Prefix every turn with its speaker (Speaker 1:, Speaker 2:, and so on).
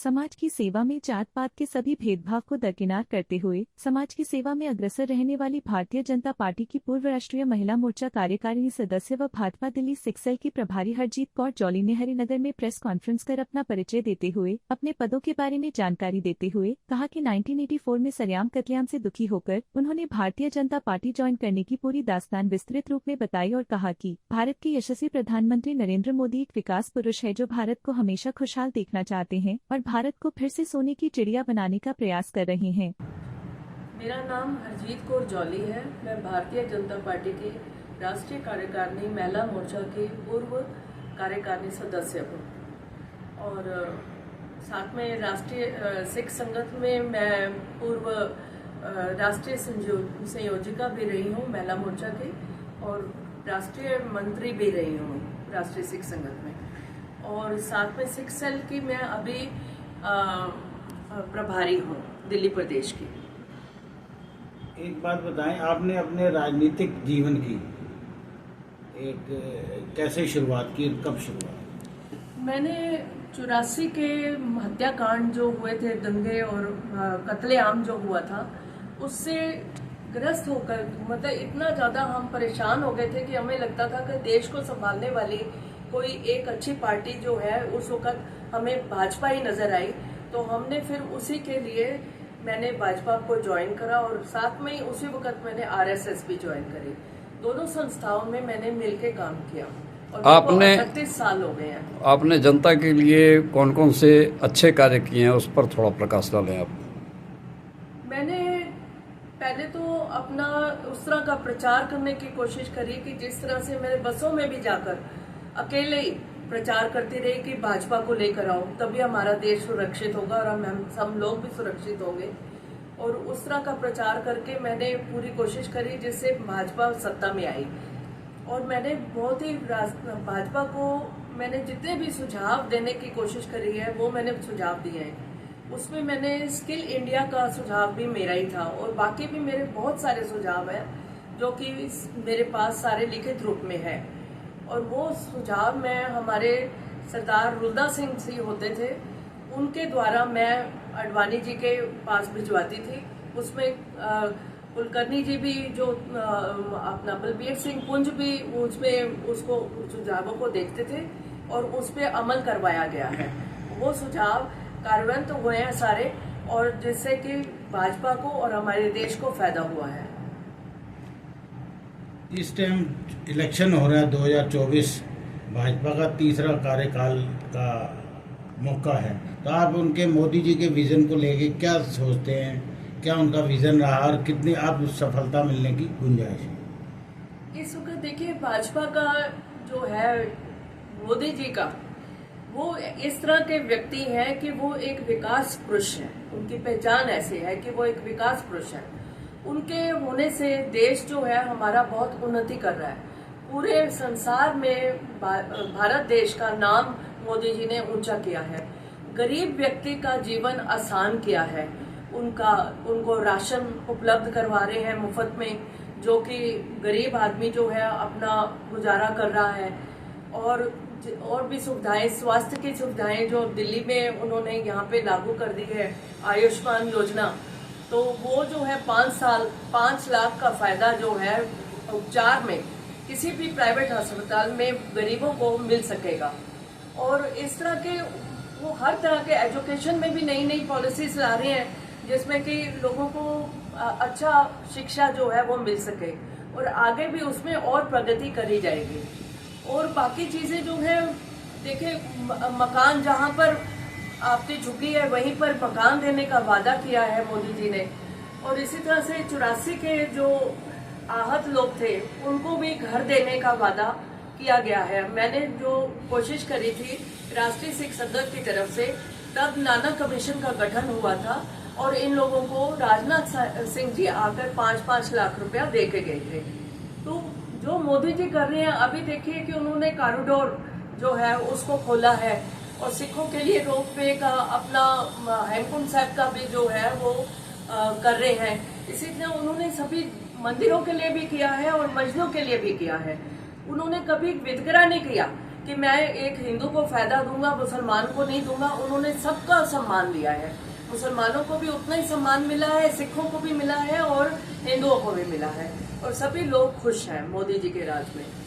Speaker 1: समाज की सेवा में जात पात के सभी भेदभाव को दरकिनार करते हुए समाज की सेवा में अग्रसर रहने वाली भारतीय जनता पार्टी की पूर्व राष्ट्रीय महिला मोर्चा कार्यकारिणी सदस्य व भाजपा दिल्ली 6 सेल की प्रभारी हरजीत कौर जौली ने हरिनगर में प्रेस कॉन्फ्रेंस कर अपना परिचय देते हुए अपने पदों के बारे में जानकारी देते हुए कहा कि 1984 में सरेआम कत्लेआम से दुखी होकर उन्होंने भारतीय जनता पार्टी ज्वाइन करने की पूरी दास्तान विस्तृत रूप में बताई और कहा कि भारत के यशस्वी प्रधानमंत्री नरेंद्र मोदी एक विकास पुरुष है जो भारत को हमेशा खुशहाल देखना चाहते हैं और भारत को फिर से सोने की चिड़िया बनाने का प्रयास कर रहे हैं।
Speaker 2: मेरा नाम हरजीत कौर जौली है। मैं भारतीय जनता पार्टी की राष्ट्रीय कार्यकारिणी महिला मोर्चा की पूर्व कार्यकारिणी सदस्य हूँ और साथ में राष्ट्रीय सिख संगठन में मैं पूर्व राष्ट्रीय संयोजिका भी रही हूँ महिला मोर्चा की और राष्ट्रीय मंत्री भी रही हूँ राष्ट्रीय सिख संगठन में। और साथ में 6 सेल की मैं अभी प्रभारी हूँ दिल्ली प्रदेश की।
Speaker 3: एक बात बताएं, आपने अपने राजनीतिक जीवन की एक कैसे शुरुआत की, कब शुरुआत?
Speaker 2: मैंने 84 के हत्याकांड जो हुए थे, दंगे और कत्लेआम जो हुआ था, उससे ग्रस्त होकर मतलब इतना ज़्यादा हम परेशान हो गए थे कि हमें लगता था कि देश को संभालने वाली कोई एक अच्छी पार्टी जो है उस वक्त हमें भाजपा ही नजर आई। तो हमने फिर उसी के लिए मैंने भाजपा को ज्वाइन करा और साथ में ही उसी वक्त मैंने आरएसएस भी ज्वाइन करी। दोनों संस्थाओं में मैंने मिलकर काम किया और
Speaker 4: आपने
Speaker 2: 36 साल हो गए हैं।
Speaker 4: आपने जनता के लिए कौन कौन से अच्छे कार्य किए हैं, उस पर थोड़ा प्रकाश डालें आप।
Speaker 2: मैंने पहले तो अपना उस तरह का प्रचार करने की कोशिश करी कि जिस तरह से मैंने बसों में भी जाकर अकेले ही प्रचार करती रही कि भाजपा को लेकर आओ, तभी हमारा देश सुरक्षित होगा और हम लोग भी सुरक्षित होंगे। और उस तरह का प्रचार करके मैंने पूरी कोशिश करी जिससे भाजपा सत्ता में आई। और मैंने बहुत ही भाजपा को मैंने जितने भी सुझाव देने की कोशिश करी है वो मैंने सुझाव दिए हैं। उसमें मैंने स्किल इंडिया का सुझाव भी मेरा ही था और बाकी भी मेरे बहुत सारे सुझाव हैं जो कि मेरे पास सारे लिखित रूप में है। और वो सुझाव मैं हमारे सरदार रुलदा सिंह जी होते थे, उनके द्वारा मैं अडवाणी जी के पास भिजवाती थी। उसमें कुलकर्णी जी भी जो अपना बलबीर सिंह पुंज भी उसमें उसको सुझावों को देखते थे और उस पर अमल करवाया गया है। वो सुझाव कार्यान्वित हुए हैं सारे और जिससे कि भाजपा को और हमारे देश को फायदा हुआ है।
Speaker 3: इस टाइम इलेक्शन हो रहा है 2024, भाजपा का तीसरा कार्यकाल का मौका है, तो आप उनके मोदी जी के विजन को लेके क्या सोचते हैं? क्या उनका विजन रहा और कितनी आप सफलता मिलने की गुंजाइश है?
Speaker 2: इस वक्त देखिए भाजपा का जो है मोदी जी का वो इस तरह के व्यक्ति हैं कि वो एक विकास पुरुष है। उनकी पहचान ऐसी है कि वो एक विकास पुरुष है। उनके होने से देश जो है हमारा बहुत उन्नति कर रहा है। पूरे संसार में भारत देश का नाम मोदी जी ने ऊंचा किया है। गरीब व्यक्ति का जीवन आसान किया है। उनको राशन उपलब्ध करवा रहे हैं मुफ्त में, जो कि गरीब आदमी जो है अपना गुजारा कर रहा है। और भी सुविधाएं, स्वास्थ्य की सुविधाएं जो दिल्ली में उन्होंने यहाँ पे लागू कर दी है, आयुष्मान योजना, तो वो जो है 5 लाख का फायदा जो है उपचार में किसी भी प्राइवेट अस्पताल में गरीबों को मिल सकेगा। और इस तरह के वो हर तरह के एजुकेशन में भी नई नई पॉलिसीज ला रहे हैं जिसमें कि लोगों को अच्छा शिक्षा जो है वो मिल सके और आगे भी उसमें और प्रगति करी जाएगी। और बाकी चीजें जो है देखिए, मकान जहां पर आपकी झुकी है वहीं पर मकान देने का वादा किया है मोदी जी ने। और इसी तरह से 84 के जो आहत लोग थे उनको भी घर देने का वादा किया गया है। मैंने जो कोशिश करी थी राष्ट्रीय सिख संगठन की तरफ से, तब नाना कमीशन का गठन हुआ था और इन लोगों को राजनाथ सिंह जी आकर 5-5 लाख रुपया दे के गए थे। तो जो मोदी जी कर रहे हैं, अभी देखिए कि उन्होंने कॉरिडोर जो है उसको खोला है और सिखों के लिए रोपवे का अपना हेमकुंड साहिब का भी जो है वो कर रहे हैं। इसी तरह उन्होंने सभी मंदिरों के लिए भी किया है और मस्जिदों के लिए भी किया है। उन्होंने कभी वितकरा नहीं किया कि मैं एक हिंदू को फायदा दूंगा, मुसलमान को नहीं दूंगा। उन्होंने सबका सम्मान लिया है। मुसलमानों को भी उतना ही सम्मान मिला है, सिखों को भी मिला है और हिंदुओं को भी मिला है, और सभी लोग खुश हैं मोदी जी के राज में।